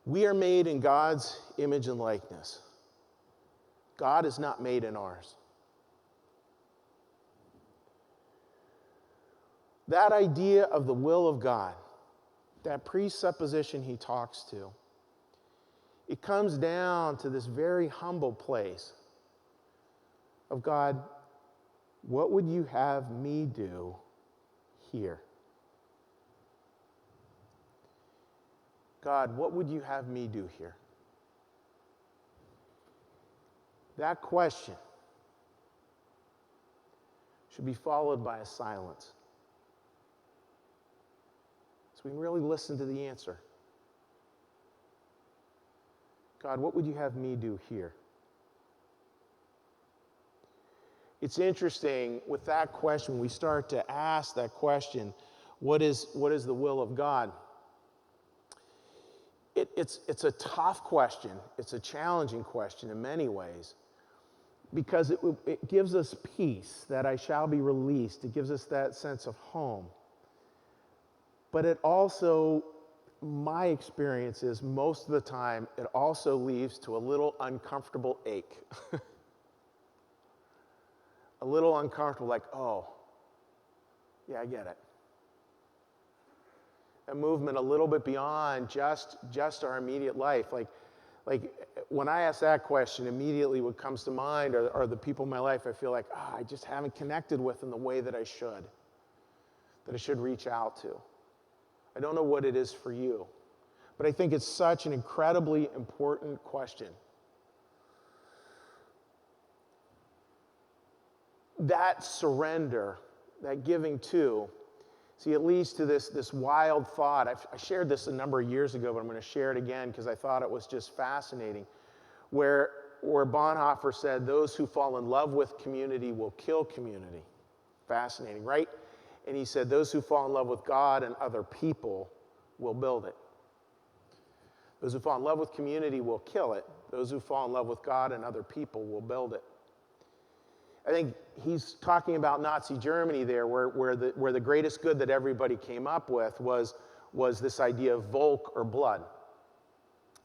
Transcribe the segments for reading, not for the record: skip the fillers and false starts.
We are made in God's image and likeness. God is not made in ours. That idea of the will of God, that presupposition he talks to, it comes down to this very humble place of God, what would you have me do here? God, what would you have me do here? That question should be followed by a silence, so we can really listen to the answer. God, what would you have me do here? It's interesting with that question, we start to ask that question, what is the will of God? It's a tough question. It's a challenging question in many ways because it gives us peace, that I shall be released. It gives us that sense of home. But it also, my experience is most of the time, it also leads to a little uncomfortable ache. A little uncomfortable, like, oh, yeah, I get it. A movement a little bit beyond just our immediate life. Like when I ask that question, immediately what comes to mind are the people in my life I feel like, I just haven't connected with in the way that I should reach out to. I don't know what it is for you, but I think it's such an incredibly important question. That surrender, that giving to, see, it leads to this wild thought. I shared this a number of years ago, but I'm going to share it again because I thought it was just fascinating, where Bonhoeffer said, those who fall in love with community will kill community. Fascinating, right? And he said, those who fall in love with God and other people will build it. Those who fall in love with community will kill it. Those who fall in love with God and other people will build it. I think he's talking about Nazi Germany there, where the greatest good that everybody came up with was this idea of Volk or blood.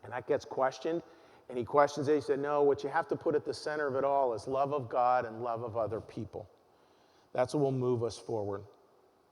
And that gets questioned, and he questions it. He said, no, what you have to put at the center of it all is love of God and love of other people. That's what will move us forward.